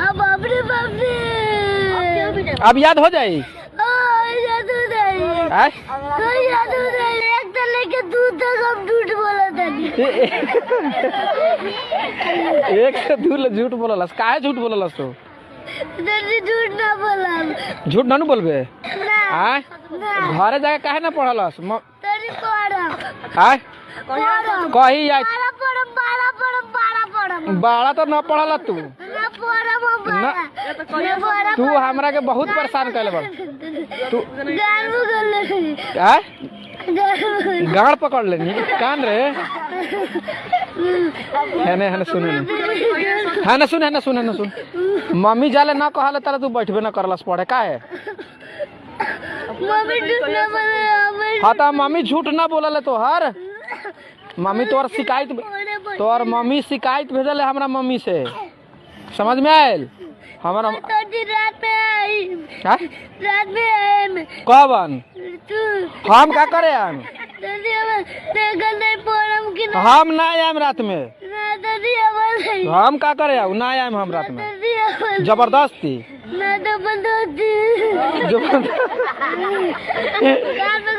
अब अपने बाप से अब याद हो जाए। याद हो जाए। याद हो जाए। एक तो लेके दूध तक हम झूठ बोला था। एक से झूठ बोललस। काहे झूठ बोललस तो? झूठ ना बोला। झूठ ना बोलबे। आय घरे जाके काहे ना पढ़लस? कही जाए बाड़ा तो न पढ़ल तू। तू हमरा के बहुत परेशान कैले बा। तू गाड़ पकड़ लेनी कान रे। है सुन मम्मी जाले ना कहले तारा तू बैठबे ना करलस पढ़े काहे? हाँ तो मम्मी झूठ ना बोलले तोहर। मम्मी तोहर शिकायत मम्मी शिकायत भेजल है हमरा मम्मी से। समझ में आयल? हमारा रात में कबन हम का करे? हम ना आयम रात में। हम का करे? ना आयम हम रात में। जबरदस्ती